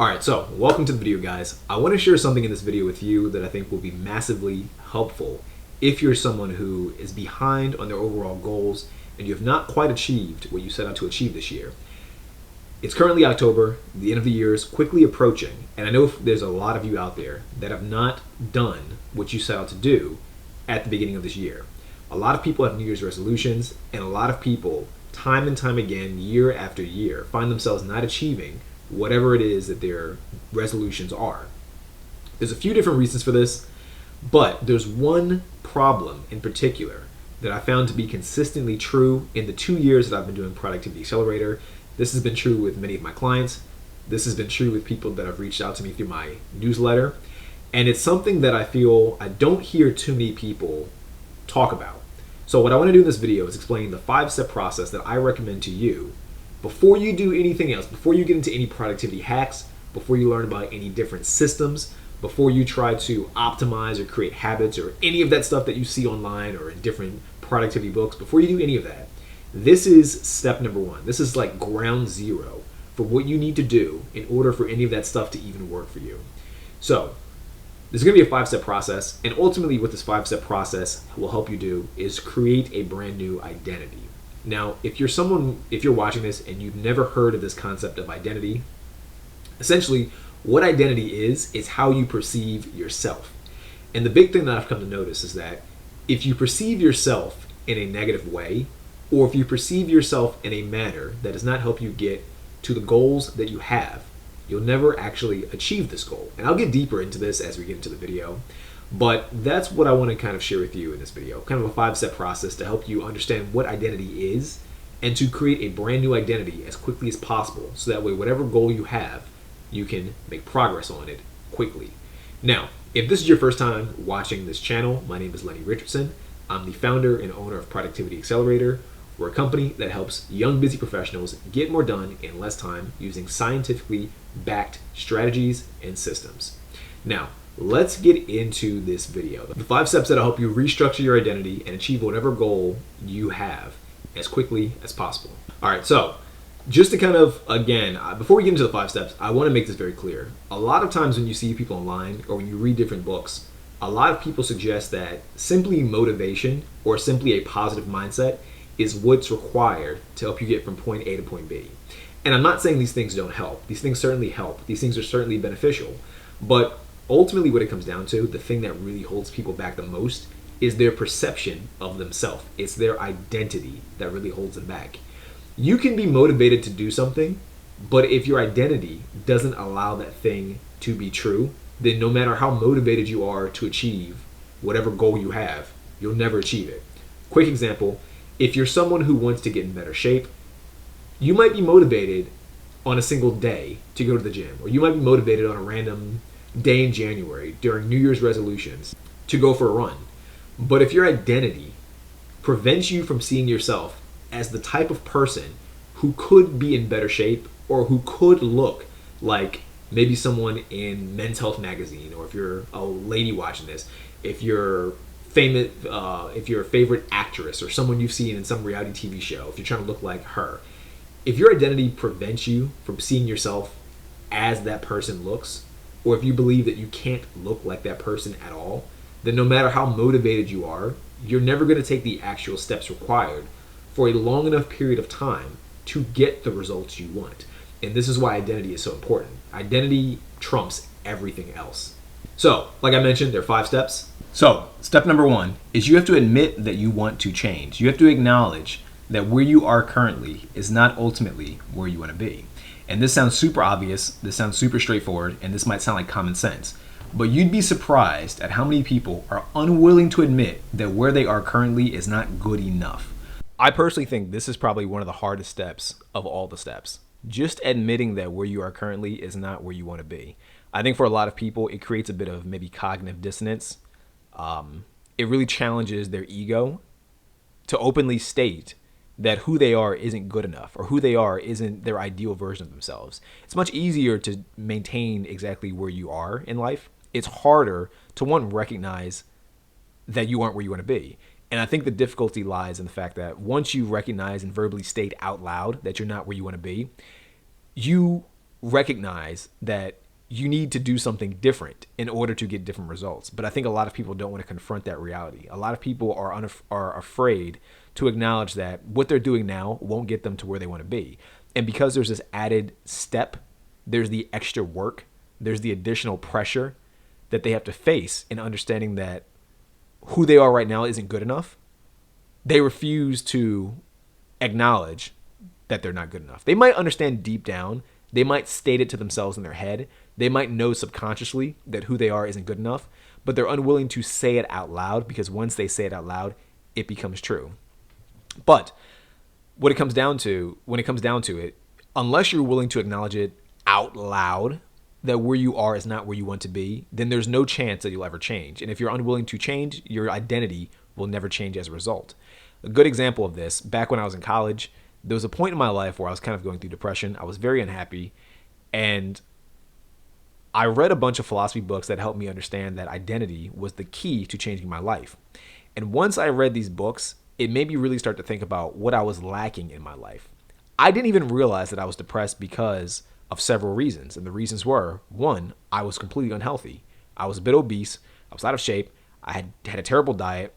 Alright, so welcome to the video, guys. I want to share something in this video with you that I think will be massively helpful if you're someone who is behind on their overall goals and you have not quite achieved what you set out to achieve this year. It's currently October, the end of the year is quickly approaching, and I know there's a lot of you out there that have not done what you set out to do at the beginning of this year. A lot of people have New Year's resolutions, and a lot of people, time and time again, year after year, find themselves not achieving whatever it is that their resolutions are. There's a few different reasons for this, but there's one problem in particular that I found to be consistently true in the 2 years that I've been doing Productivity Accelerator. This has been true with many of my clients. This has been true with people that have reached out to me through my newsletter. And it's something that I feel I don't hear too many people talk about. So what I want to do in this video is explain the 5-step process that I recommend to you before you do anything else, before you get into any productivity hacks, before you learn about any different systems, before you try to optimize or create habits or any of that stuff that you see online or in different productivity books, before you do any of that, this is step number one. This is like ground zero for what you need to do in order for any of that stuff to even work for you. So there's going to be a 5-step process, and ultimately what this 5-step process will help you do is create a brand new identity. Now, if you're watching this and you've never heard of this concept of identity, essentially what identity is how you perceive yourself. And the big thing that I've come to notice is that if you perceive yourself in a negative way, or if you perceive yourself in a manner that does not help you get to the goals that you have, you'll never actually achieve this goal. And I'll get deeper into this as we get into the video, but that's what I want to kind of share with you in this video, kind of a 5-step process to help you understand what identity is and to create a brand new identity as quickly as possible, so that way whatever goal you have, you can make progress on it quickly. Now, if this is your first time watching this channel, my name is Lenny Richardson. I'm the founder and owner of Productivity Accelerator. We're a company that helps young, busy professionals get more done in less time using scientifically backed strategies and systems. Now, let's get into this video. The 5 steps that'll help you restructure your identity and achieve whatever goal you have as quickly as possible. All right, so just to kind of, again, before we get into the 5 steps, I want to make this very clear. A lot of times when you see people online or when you read different books, a lot of people suggest that simply motivation or simply a positive mindset is what's required to help you get from point A to point B. And I'm not saying these things don't help. These things certainly help. These things are certainly beneficial. But ultimately what it comes down to, the thing that really holds people back the most, is their perception of themselves. It's their identity that really holds them back. You can be motivated to do something, but if your identity doesn't allow that thing to be true, then no matter how motivated you are to achieve whatever goal you have, you'll never achieve it. Quick example, if you're someone who wants to get in better shape, you might be motivated on a single day to go to the gym, or you might be motivated on a random day in January during New Year's resolutions to go for a run. But if your identity prevents you from seeing yourself as the type of person who could be in better shape or who could look like maybe someone in Men's Health magazine, or if you're a lady watching this, if you're famous, if you're a favorite actress or someone you've seen in some reality TV show, if you're trying to look like her, if your identity prevents you from seeing yourself as that person looks, or if you believe that you can't look like that person at all, then no matter how motivated you are, you're never going to take the actual steps required for a long enough period of time to get the results you want. And this is why identity is so important. Identity trumps everything else. So, like I mentioned, there are 5 steps. So, step number 1 is you have to admit that you want to change. You have to acknowledge that where you are currently is not ultimately where you want to be. And this sounds super obvious, this sounds super straightforward, and this might sound like common sense, but you'd be surprised at how many people are unwilling to admit that where they are currently is not good enough. I personally think this is probably one of the hardest steps of all the steps. Just admitting that where you are currently is not where you want to be. I think for a lot of people, it creates a bit of maybe cognitive dissonance. It really challenges their ego to openly state that who they are isn't good enough, or who they are isn't their ideal version of themselves. It's much easier to maintain exactly where you are in life. It's harder to, one, recognize that you aren't where you want to be. And I think the difficulty lies in the fact that once you recognize and verbally state out loud that you're not where you want to be, you recognize that you need to do something different in order to get different results. But I think a lot of people don't want to confront that reality. A lot of people are afraid to acknowledge that what they're doing now won't get them to where they want to be. And because there's this added step, there's the extra work, there's the additional pressure that they have to face in understanding that who they are right now isn't good enough. They refuse to acknowledge that they're not good enough. They might understand deep down, they might state it to themselves in their head, they might know subconsciously that who they are isn't good enough, but they're unwilling to say it out loud, because once they say it out loud, it becomes true. But when it comes down to it, unless you're willing to acknowledge it out loud, that where you are is not where you want to be, then there's no chance that you'll ever change. And if you're unwilling to change, your identity will never change as a result. A good example of this, back when I was in college, there was a point in my life where I was kind of going through depression. I was very unhappy, and I read a bunch of philosophy books that helped me understand that identity was the key to changing my life. And once I read these books, it made me really start to think about what I was lacking in my life. I didn't even realize that I was depressed because of several reasons. And the reasons were, one, I was completely unhealthy. I was a bit obese. I was out of shape. I had a terrible diet.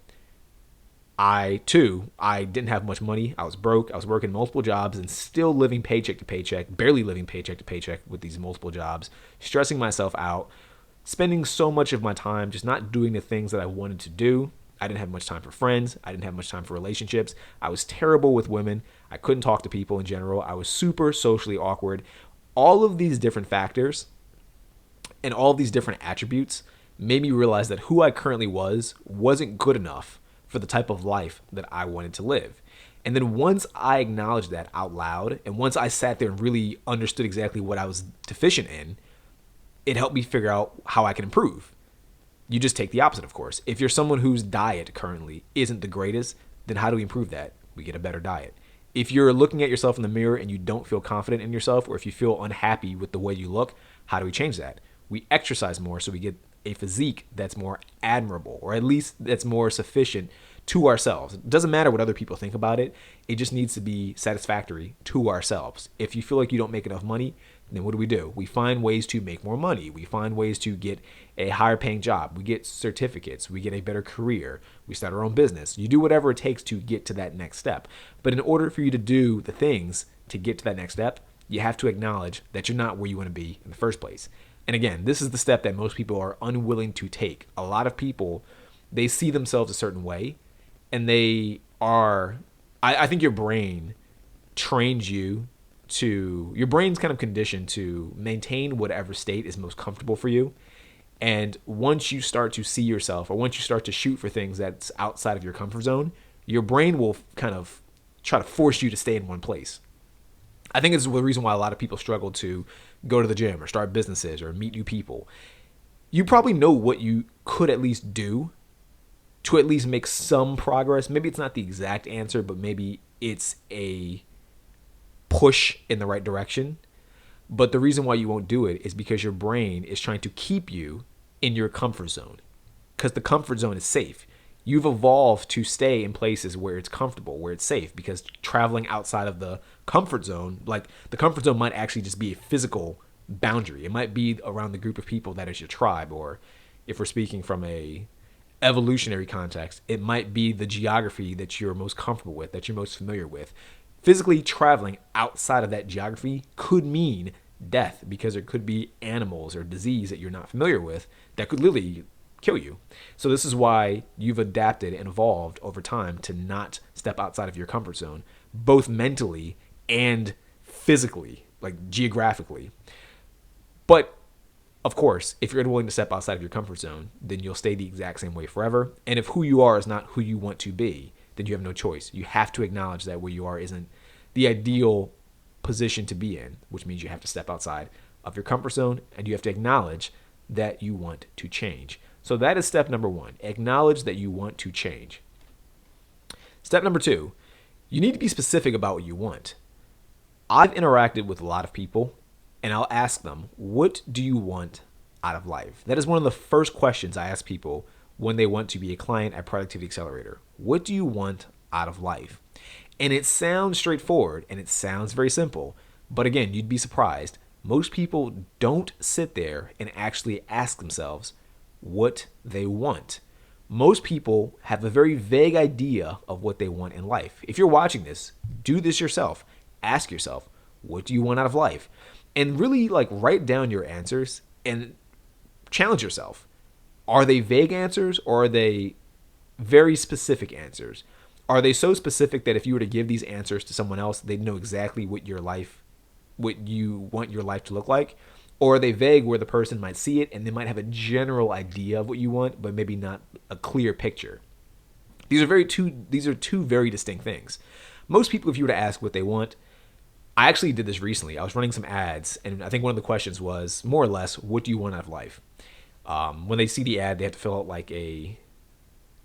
I didn't have much money. I was broke. I was working multiple jobs and still living paycheck to paycheck, barely living paycheck to paycheck with these multiple jobs, stressing myself out, spending so much of my time just not doing the things that I wanted to do. I didn't have much time for friends. I didn't have much time for relationships. I was terrible with women. I couldn't talk to people in general. I was super socially awkward. All of these different factors and all of these different attributes made me realize that who I currently wasn't good enough for the type of life that I wanted to live. And then once I acknowledged that out loud, and once I sat there and really understood exactly what I was deficient in, it helped me figure out how I can improve. You just take the opposite, of course. If you're someone whose diet currently isn't the greatest, then how do we improve that? We get a better diet. If you're looking at yourself in the mirror and you don't feel confident in yourself, or if you feel unhappy with the way you look, how do we change that? We exercise more so we get a physique that's more admirable, or at least that's more sufficient to ourselves. It doesn't matter what other people think about it. It just needs to be satisfactory to ourselves. If you feel like you don't make enough money, then what do? We find ways to make more money. We find ways to get a higher paying job. We get certificates. We get a better career. We start our own business. You do whatever it takes to get to that next step. But in order for you to do the things to get to that next step, you have to acknowledge that you're not where you want to be in the first place. And again, this is the step that most people are unwilling to take. A lot of people, they see themselves a certain way, and they are, I think your brain trains you to, your brain's kind of conditioned to maintain whatever state is most comfortable for you. And once you start to see yourself, or once you start to shoot for things that's outside of your comfort zone, your brain will kind of try to force you to stay in one place. I think it's the reason why a lot of people struggle to go to the gym or start businesses or meet new people. You probably know what you could at least do to at least make some progress. Maybe it's not the exact answer, but maybe it's a push in the right direction. But the reason why you won't do it is because your brain is trying to keep you in your comfort zone, because the comfort zone is safe. You've evolved to stay in places where it's comfortable, where it's safe, because traveling outside of the comfort zone, like the comfort zone might actually just be a physical boundary. It might be around the group of people that is your tribe, or if we're speaking from a evolutionary context, it might be the geography that you're most comfortable with, that you're most familiar with. Physically traveling outside of that geography could mean death, because there could be animals or disease that you're not familiar with that could literally kill you. So this is why you've adapted and evolved over time to not step outside of your comfort zone, both mentally and physically, like geographically. But of course, if you're unwilling to step outside of your comfort zone, then you'll stay the exact same way forever. And if who you are is not who you want to be, then you have no choice. You have to acknowledge that where you are isn't the ideal position to be in, which means you have to step outside of your comfort zone, and you have to acknowledge that you want to change. So that is step number one. Acknowledge that you want to change. Step number two, you need to be specific about what you want. I've interacted with a lot of people, and I'll ask them, what do you want out of life? That is one of the first questions I ask people when they want to be a client at Productivity Accelerator. What do you want out of life? And it sounds straightforward, and it sounds very simple. But again, you'd be surprised. Most people don't sit there and actually ask themselves what they want. Most people have a very vague idea of what they want in life. If you're watching this, do this yourself. Ask yourself, what do you want out of life? And really write down your answers and challenge yourself. Are they vague answers or are they very specific answers? Are they so specific that if you were to give these answers to someone else, they'd know exactly what you want your life to look like? Or are they vague where the person might see it and they might have a general idea of what you want, but maybe not a clear picture? These are two very distinct things. Most people, if you were to ask what they want, I actually did this recently. I was running some ads, and I think one of the questions was more or less, what do you want out of life? When they see the ad, they have to fill out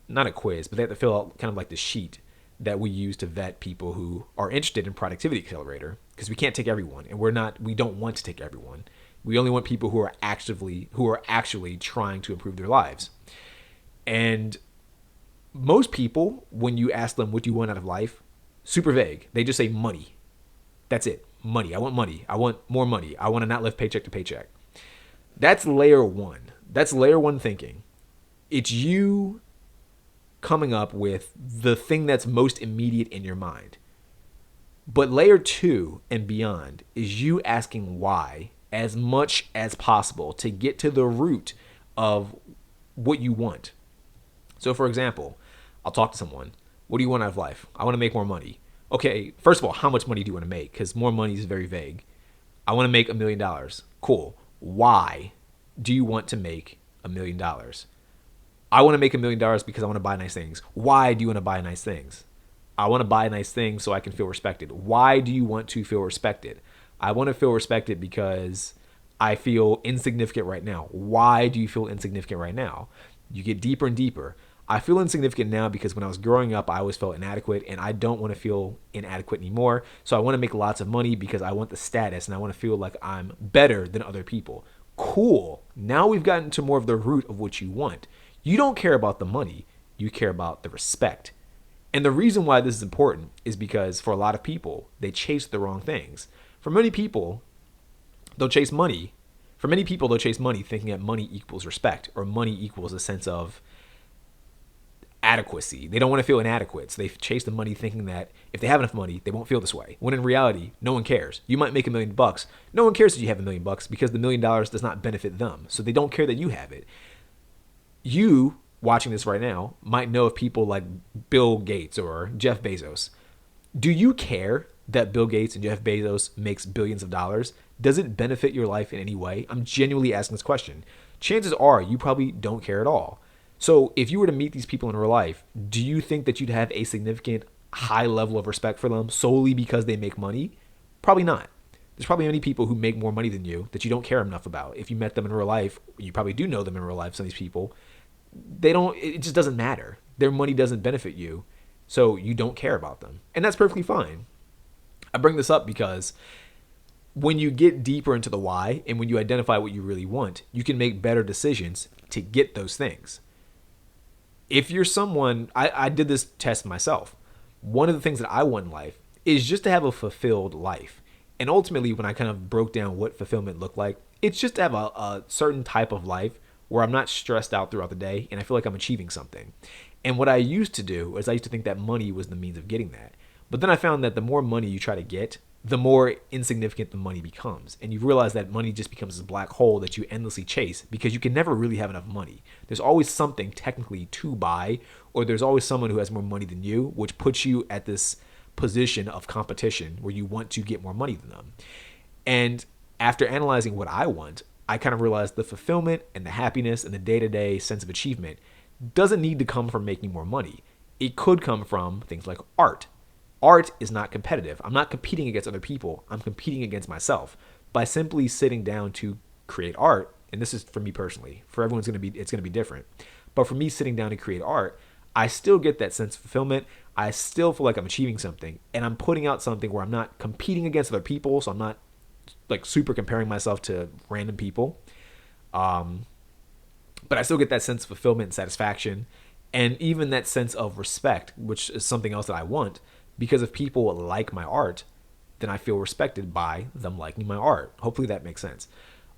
not a quiz, but they have to fill out kind of like the sheet that we use to vet people who are interested in Productivity Accelerator, because we can't take everyone, and we don't want to take everyone. We only want people who are actually trying to improve their lives. And most people, when you ask them what do you want out of life, super vague. They just say money. That's it. Money. I want money. I want more money. I want to not live paycheck to paycheck. That's layer one. That's layer one thinking. It's you coming up with the thing that's most immediate in your mind. But layer two and beyond is you asking why as much as possible to get to the root of what you want. So for example, I'll talk to someone. What do you want out of life? I want to make more money. Okay, first of all, how much money do you want to make? Because more money is very vague. I want to make $1 million. Cool. Why do you want to make $1 million? I want to make $1 million because I want to buy nice things. Why do you want to buy nice things? I want to buy nice things so I can feel respected. Why do you want to feel respected? I want to feel respected because I feel insignificant right now. Why do you feel insignificant right now? You get deeper and deeper. I feel insignificant now because when I was growing up, I always felt inadequate, and I don't want to feel inadequate anymore. So I want to make lots of money because I want the status and I want to feel like I'm better than other people. Cool. Now we've gotten to more of the root of what you want. You don't care about the money. You care about the respect. And the reason why this is important is because for a lot of people, they chase the wrong things. For many people, they'll chase money. For many people, they'll chase money thinking that money equals respect or money equals a sense of adequacy. They don't want to feel inadequate. So they chase the money thinking that if they have enough money, they won't feel this way. When in reality, no one cares. You might make $1 million. No one cares that you have $1 million because the $1 million does not benefit them. So they don't care that you have it. You watching this right now might know of people like Bill Gates or Jeff Bezos. Do you care that Bill Gates and Jeff Bezos makes billions of dollars? Does it benefit your life in any way? I'm genuinely asking this question. Chances are you probably don't care at all. So if you were to meet these people in real life, do you think that you'd have a significant high level of respect for them solely because they make money? Probably not. There's probably many people who make more money than you that you don't care enough about. If you met them in real life, you probably do know them in real life, some of these people. It just doesn't matter. Their money doesn't benefit you, so you don't care about them. And that's perfectly fine. I bring this up because when you get deeper into the why and when you identify what you really want, you can make better decisions to get those things. If you're someone, I did this test myself. One of the things that I want in life is just to have a fulfilled life. And ultimately, when I kind of broke down what fulfillment looked like, it's just to have a certain type of life where I'm not stressed out throughout the day and I feel like I'm achieving something. And what I used to do is I used to think that money was the means of getting that. But then I found that the more money you try to get, the more insignificant the money becomes. And you realize that money just becomes this black hole that you endlessly chase because you can never really have enough money. There's always something technically to buy, or there's always someone who has more money than you, which puts you at this position of competition where you want to get more money than them. And after analyzing what I want, I kind of realized the fulfillment and the happiness and the day-to-day sense of achievement doesn't need to come from making more money. It could come from things like art. Art is not competitive. I'm not competing against other people. I'm competing against myself by simply sitting down to create art. And this is for me personally. For everyone's it's going to be different. But for me sitting down to create art, I still get that sense of fulfillment. I still feel like I'm achieving something, and I'm putting out something where I'm not competing against other people. So I'm not like super comparing myself to random people. But I still get that sense of fulfillment and satisfaction, and even that sense of respect, which is something else that I want. Because if people like my art, then I feel respected by them liking my art. Hopefully that makes sense.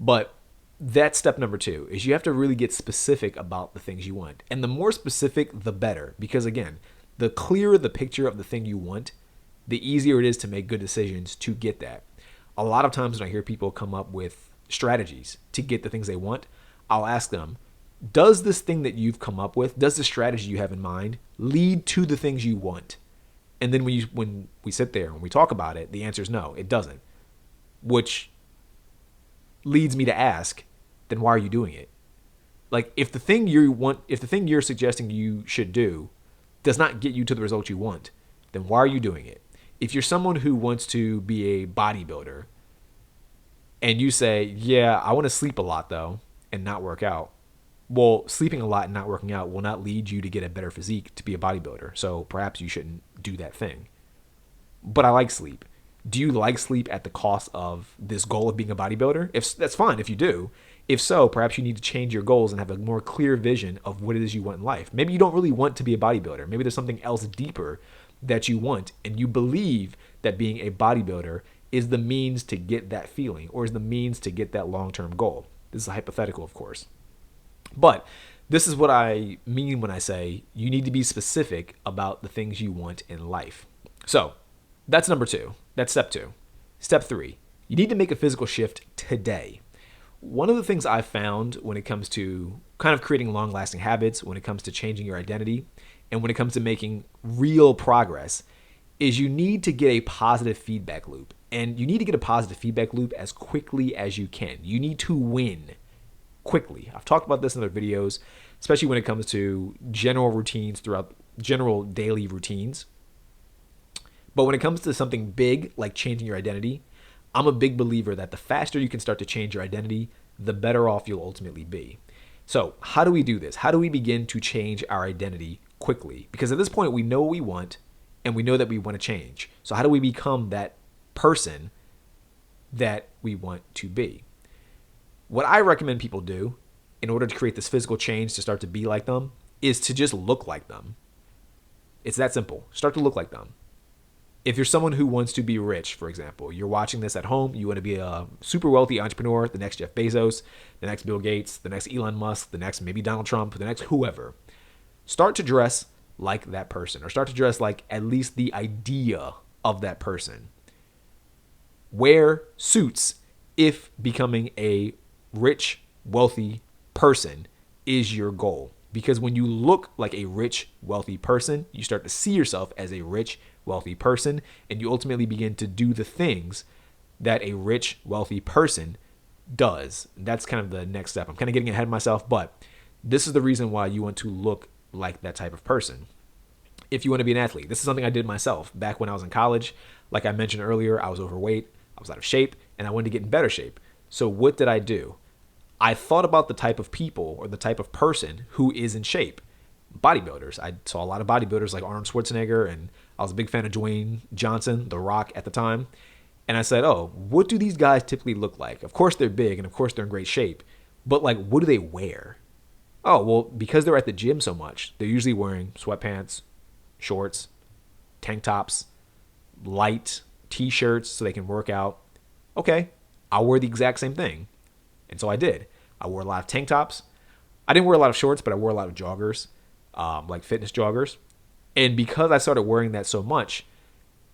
But that's step number 2, is you have to really get specific about the things you want. And the more specific, the better. Because again, the clearer the picture of the thing you want, the easier it is to make good decisions to get that. A lot of times when I hear people come up with strategies to get the things they want, I'll ask them, does this thing that you've come up with, does the strategy you have in mind lead to the things you want? And then when we sit there and we talk about it, the answer is no, it doesn't. Which leads me to ask, then why are you doing it? Like, if the thing you're suggesting you should do does not get you to the result you want, then why are you doing it? If you're someone who wants to be a bodybuilder and you say, yeah, I want to sleep a lot though and not work out. Well, sleeping a lot and not working out will not lead you to get a better physique to be a bodybuilder. So perhaps you shouldn't do that thing. But I like sleep. Do you like sleep at the cost of this goal of being a bodybuilder? If that's fine if you do. If so, perhaps you need to change your goals and have a more clear vision of what it is you want in life. Maybe you don't really want to be a bodybuilder. Maybe there's something else deeper that you want, and you believe that being a bodybuilder is the means to get that feeling or is the means to get that long-term goal. This is a hypothetical, of course. But this is what I mean when I say you need to be specific about the things you want in life. So that's number 2. That's step 2. Step 3, you need to make a physical shift today. One of the things I've found when it comes to kind of creating long-lasting habits, when it comes to changing your identity, and when it comes to making real progress, is you need to get a positive feedback loop. And you need to get a positive feedback loop as quickly as you can. You need to win quickly. I've talked about this in other videos, especially when it comes to general routines throughout general daily routines. But when it comes to something big like changing your identity, I'm a big believer that the faster you can start to change your identity, the better off you'll ultimately be. So how do we do this? How do we begin to change our identity quickly? Because at this point, we know what we want and we know that we want to change. So how do we become that person that we want to be? What I recommend people do in order to create this physical change to start to be like them is to just look like them. It's that simple. Start to look like them. If you're someone who wants to be rich, for example, you're watching this at home, you want to be a super wealthy entrepreneur, the next Jeff Bezos, the next Bill Gates, the next Elon Musk, the next maybe Donald Trump, the next whoever. Start to dress like that person, or start to dress like at least the idea of that person. Wear suits if becoming a rich, wealthy person is your goal. Because when you look like a rich, wealthy person, you start to see yourself as a rich, wealthy person, and you ultimately begin to do the things that a rich, wealthy person does. And that's kind of the next step. I'm kind of getting ahead of myself, but this is the reason why you want to look like that type of person. If you want to be an athlete, this is something I did myself back when I was in college. Like I mentioned earlier, I was overweight, I was out of shape, and I wanted to get in better shape. So what did I do? I thought about the type of people or the type of person who is in shape. Bodybuilders. I saw a lot of bodybuilders like Arnold Schwarzenegger, and I was a big fan of Dwayne Johnson, The Rock at the time. And I said, oh, what do these guys typically look like? Of course they're big and of course they're in great shape, but like, what do they wear? Oh, well, because they're at the gym so much, they're usually wearing sweatpants, shorts, tank tops, light t-shirts so they can work out. Okay, I'll wear the exact same thing. And so I did. I wore a lot of tank tops. I didn't wear a lot of shorts, but I wore a lot of joggers, like fitness joggers. And because I started wearing that so much,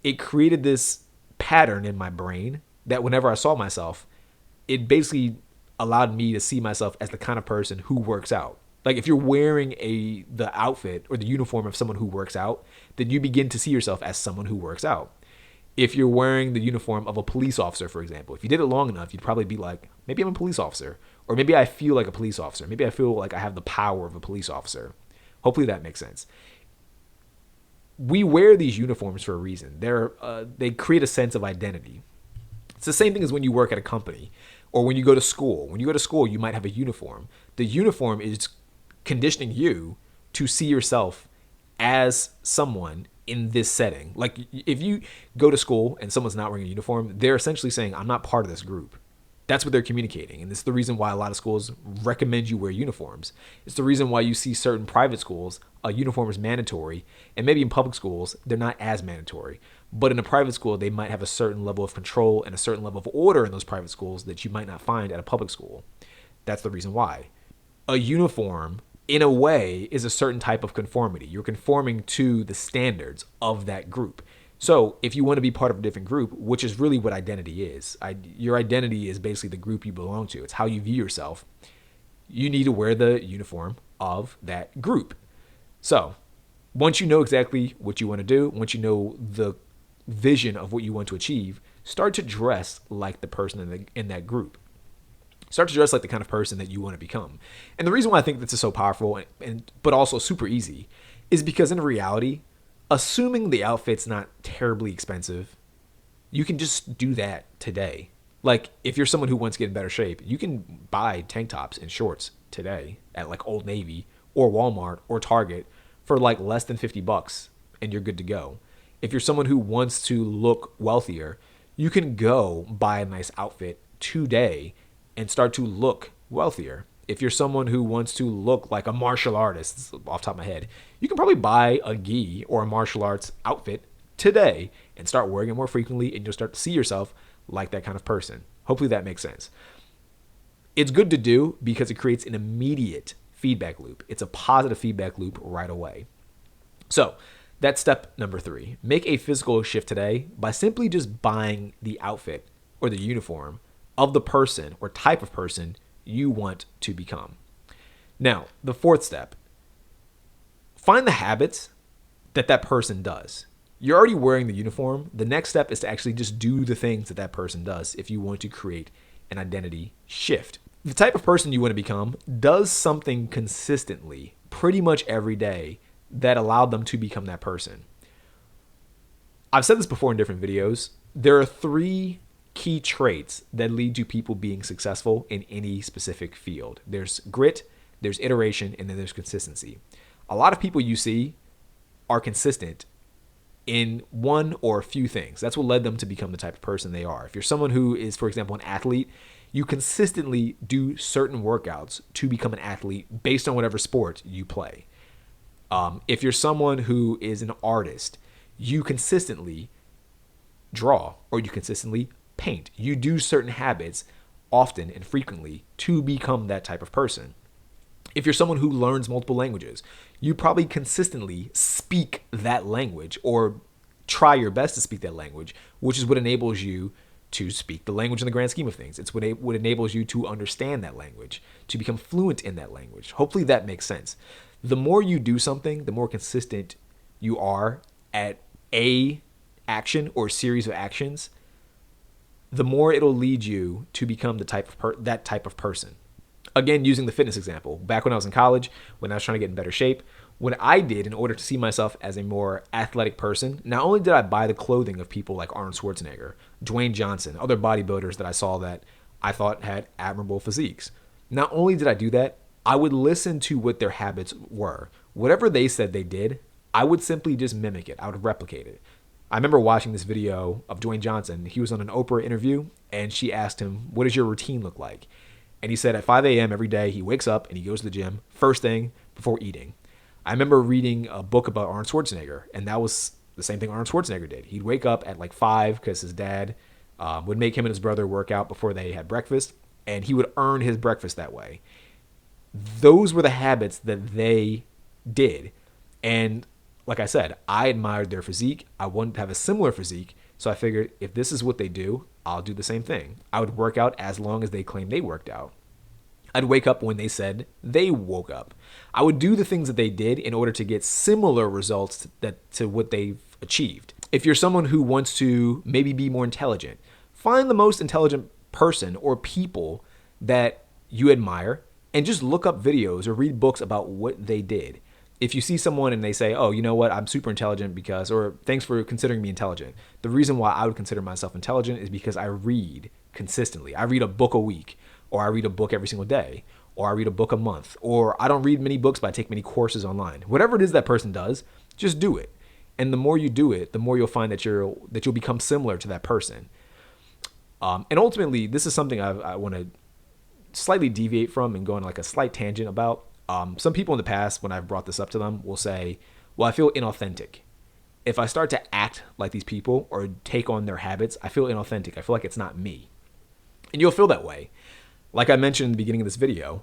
it created this pattern in my brain that whenever I saw myself, it basically allowed me to see myself as the kind of person who works out. Like if you're wearing the outfit or the uniform of someone who works out, then you begin to see yourself as someone who works out. If you're wearing the uniform of a police officer, for example, if you did it long enough, you'd probably be like, maybe I'm a police officer, or maybe I feel like a police officer. Maybe I feel like I have the power of a police officer. Hopefully that makes sense. We wear these uniforms for a reason. They create a sense of identity. It's the same thing as when you work at a company or when you go to school. When you go to school, you might have a uniform. The uniform is conditioning you to see yourself as someone in this setting. Like if you go to school and someone's not wearing a uniform, they're essentially saying, I'm not part of this group. That's what they're communicating. And it's the reason why a lot of schools recommend you wear uniforms. It's the reason why you see certain private schools, a uniform is mandatory. And maybe in public schools, they're not as mandatory. But in a private school, they might have a certain level of control and a certain level of order in those private schools that you might not find at a public school. That's the reason why. A uniform, in a way, is a certain type of conformity. You're conforming to the standards of that group. So if you want to be part of a different group, which is really what identity is, your identity is basically the group you belong to. It's how you view yourself. You need to wear the uniform of that group. So once you know exactly what you want to do, once you know the vision of what you want to achieve, start to dress like the person in that group. Start to dress like the kind of person that you want to become. And the reason why I think this is so powerful, but also super easy, is because in reality, assuming the outfit's not terribly expensive, you can just do that today. Like, if you're someone who wants to get in better shape, you can buy tank tops and shorts today at like Old Navy or Walmart or Target for like less than $50, and you're good to go. If you're someone who wants to look wealthier, you can go buy a nice outfit today and start to look wealthier. If you're someone who wants to look like a martial artist, off the top of my head, you can probably buy a gi or a martial arts outfit today and start wearing it more frequently, and you'll start to see yourself like that kind of person. Hopefully that makes sense. It's good to do because it creates an immediate feedback loop. It's a positive feedback loop right away. So that's step number 3. Make a physical shift today by simply just buying the outfit or the uniform of the person or type of person you want to become. Now, the 4th step, find the habits that person does. You're already wearing the uniform. The next step is to actually just do the things that person does if you want to create an identity shift. The type of person you want to become does something consistently, pretty much every day, that allowed them to become that person. I've said this before in different videos. There are 3 key traits that lead to people being successful in any specific field. There's grit, there's iteration, and then there's consistency. A lot of people you see are consistent in one or a few things. That's what led them to become the type of person they are. If you're someone who is, for example, an athlete, you consistently do certain workouts to become an athlete based on whatever sport you play. If you're someone who is an artist, you consistently draw or you consistently paint. You do certain habits often and frequently to become that type of person. If you're someone who learns multiple languages, you probably consistently speak that language or try your best to speak that language, which is what enables you to speak the language in the grand scheme of things. It's what enables you to understand that language, to become fluent in that language. Hopefully that makes sense. The more you do something, the more consistent you are at a action or series of actions, the more it'll lead you to become that type of person. Again, using the fitness example, back when I was in college, when I was trying to get in better shape, what I did in order to see myself as a more athletic person, not only did I buy the clothing of people like Arnold Schwarzenegger, Dwayne Johnson, other bodybuilders that I saw that I thought had admirable physiques. Not only did I do that, I would listen to what their habits were. Whatever they said they did, I would simply just mimic it. I would replicate it. I remember watching this video of Dwayne Johnson. He was on an Oprah interview, and she asked him, what does your routine look like? And he said at 5 a.m. every day, he wakes up and he goes to the gym first thing before eating. I remember reading a book about Arnold Schwarzenegger, and that was the same thing Arnold Schwarzenegger did. He'd wake up at like 5 because his dad would make him and his brother work out before they had breakfast, and he would earn his breakfast that way. Those were the habits that they did. And like I said, I admired their physique. I wanted to have a similar physique. So I figured if this is what they do, I'll do the same thing. I would work out as long as they claimed they worked out. I'd wake up when they said they woke up. I would do the things that they did in order to get similar results to what they've achieved. If you're someone who wants to maybe be more intelligent, find the most intelligent person or people that you admire and just look up videos or read books about what they did. If you see someone and they say, oh, you know what, I'm super intelligent because, or thanks for considering me intelligent. The reason why I would consider myself intelligent is because I read consistently. I read a book a week, or I read a book every single day, or I read a book a month, or I don't read many books, but I take many courses online. Whatever it is that person does, just do it. And the more you do it, the more you'll find that you'll become similar to that person. And ultimately, this is something I want to slightly deviate from and go on like a slight tangent about. Some people in the past, when I've brought this up to them, will say, well, I feel inauthentic. If I start to act like these people or take on their habits, I feel inauthentic. I feel like it's not me. And you'll feel that way. Like I mentioned in the beginning of this video,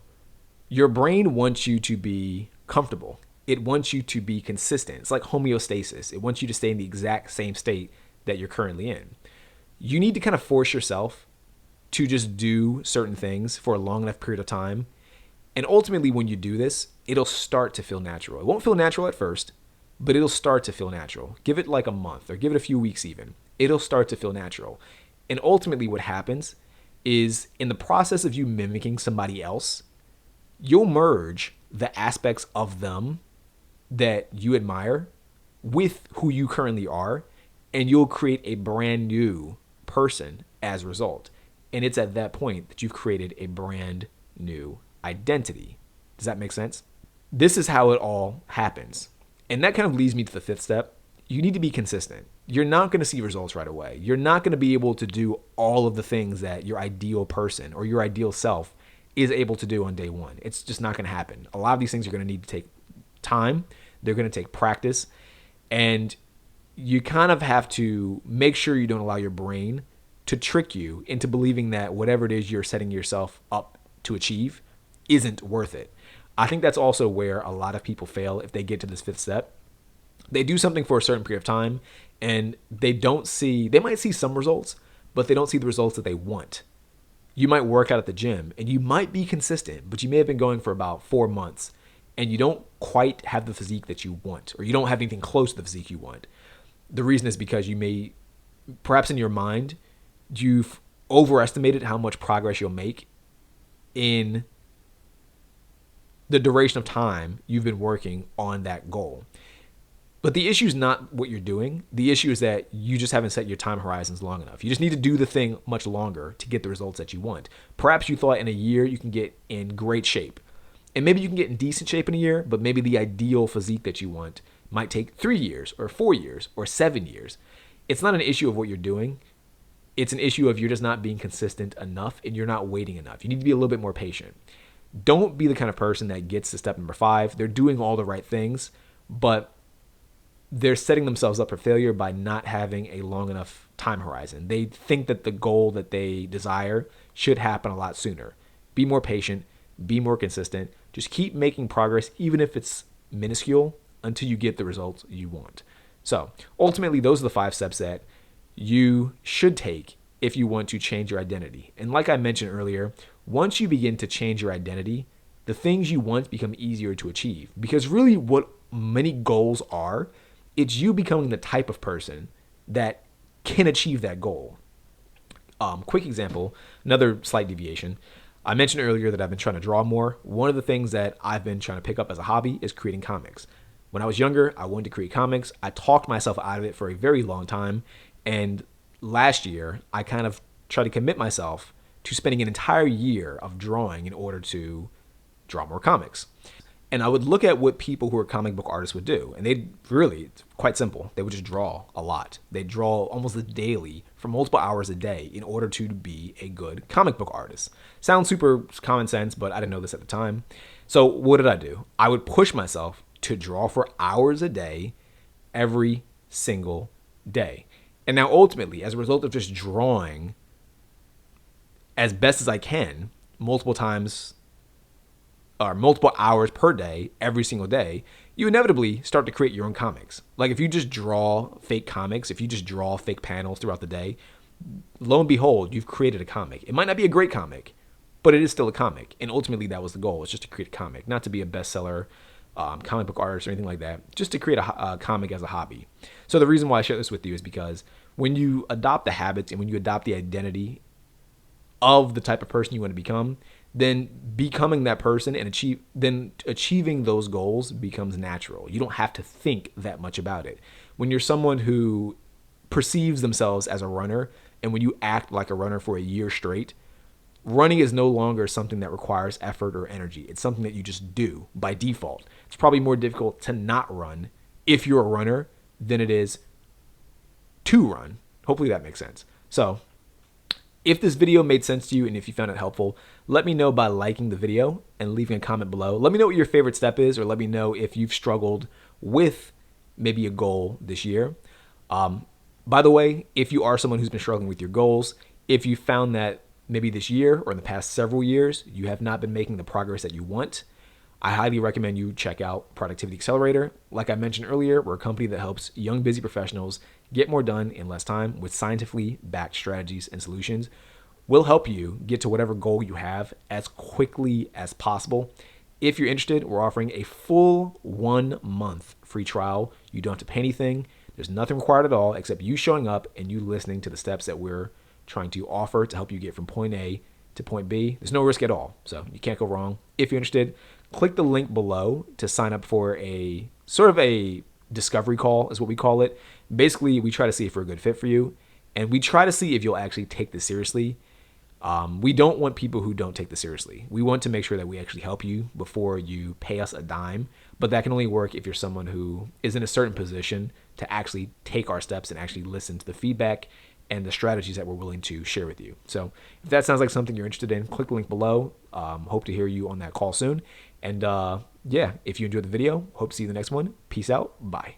your brain wants you to be comfortable. It wants you to be consistent. It's like homeostasis. It wants you to stay in the exact same state that you're currently in. You need to kind of force yourself to just do certain things for a long enough period of time. And ultimately, when you do this, it'll start to feel natural. It won't feel natural at first, but it'll start to feel natural. Give it like a month or give it a few weeks even. It'll start to feel natural. And ultimately what happens is in the process of you mimicking somebody else, you'll merge the aspects of them that you admire with who you currently are, and you'll create a brand new person as a result. And it's at that point that you've created a brand new identity. Does that make sense? This is how it all happens. And that kind of leads me to the fifth step. You need to be consistent. You're not going to see results right away. You're not going to be able to do all of the things that your ideal person or your ideal self is able to do on day one. It's just not going to happen. A lot of these things are going to need to take time. They're going to take practice. And you kind of have to make sure you don't allow your brain to trick you into believing that whatever it is you're setting yourself up to achieve isn't worth it. I think that's also where a lot of people fail if they get to this fifth step. They do something for a certain period of time and they might see some results, but they don't see the results that they want. You might work out at the gym and you might be consistent, but you may have been going for about 4 months and you don't quite have the physique that you want, or you don't have anything close to the physique you want. The reason is because you may, perhaps in your mind, you've overestimated how much progress you'll make in the duration of time you've been working on that goal. But the issue is not what you're doing. The issue is that you just haven't set your time horizons long enough. You just need to do the thing much longer to get the results that you want. Perhaps you thought in a year you can get in great shape. And maybe you can get in decent shape in a year, but maybe the ideal physique that you want might take 3 years or 4 years or 7 years. It's not an issue of what you're doing. It's an issue of you're just not being consistent enough and you're not waiting enough. You need to be a little bit more patient. Don't be the kind of person that gets to step number 5. They're doing all the right things, but they're setting themselves up for failure by not having a long enough time horizon. They think that the goal that they desire should happen a lot sooner. Be more patient, be more consistent. Just keep making progress, even if it's minuscule, until you get the results you want. So ultimately, those are the 5 steps that you should take if you want to change your identity. And like I mentioned earlier, once you begin to change your identity, the things you want become easier to achieve. Because really what many goals are, it's you becoming the type of person that can achieve that goal. Quick example, another slight deviation. I mentioned earlier that I've been trying to draw more. One of the things that I've been trying to pick up as a hobby is creating comics. When I was younger, I wanted to create comics. I talked myself out of it for a very long time. And last year, I kind of tried to commit myself to spending an entire year of drawing in order to draw more comics. And I would look at what people who are comic book artists would do. And it's quite simple. They would just draw a lot. They draw almost daily for multiple hours a day in order to be a good comic book artist. Sounds super common sense, but I didn't know this at the time. So what did I do? I would push myself to draw for hours a day, every single day. And now ultimately, as a result of just drawing as best as I can, multiple times or multiple hours per day, every single day, you inevitably start to create your own comics. Like if you just draw fake comics, if you just draw fake panels throughout the day, lo and behold, you've created a comic. It might not be a great comic, but it is still a comic. And ultimately that was the goal, was just to create a comic, not to be a bestseller comic book artist or anything like that, just to create a comic as a hobby. So the reason why I share this with you is because when you adopt the habits and when you adopt the identity of the type of person you want to become, then becoming that person and achieving those goals becomes natural. You don't have to think that much about it. When you're someone who perceives themselves as a runner, and when you act like a runner for a year straight, running is no longer something that requires effort or energy. It's something that you just do by default. It's probably more difficult to not run if you're a runner than it is to run. Hopefully that makes sense. So If this video made sense to you and if you found it helpful, let me know by liking the video and leaving a comment below. Let me know what your favorite step is, or let me know if you've struggled with maybe a goal this year. By the way, if you are someone who's been struggling with your goals, if you found that maybe this year or in the past several years, you have not been making the progress that you want, I highly recommend you check out Productivity Accelerator. Like I mentioned earlier, we're a company that helps young, busy professionals get more done in less time with scientifically backed strategies and solutions. We'll help you get to whatever goal you have as quickly as possible. If you're interested, we're offering a full 1 month free trial. You don't have to pay anything. There's nothing required at all except you showing up and you listening to the steps that we're trying to offer to help you get from point A to point B. There's no risk at all, so you can't go wrong. If you're interested, click the link below to sign up for a sort of a discovery call is what we call it. Basically, we try to see if we're a good fit for you, and we try to see if you'll actually take this seriously. We don't want people who don't take this seriously. We want to make sure that we actually help you before you pay us a dime, but that can only work if you're someone who is in a certain position to actually take our steps and actually listen to the feedback and the strategies that we're willing to share with you. So if that sounds like something you're interested in, click the link below. Hope to hear you on that call soon. And yeah, if you enjoyed the video, hope to see you in the next one. Peace out. Bye.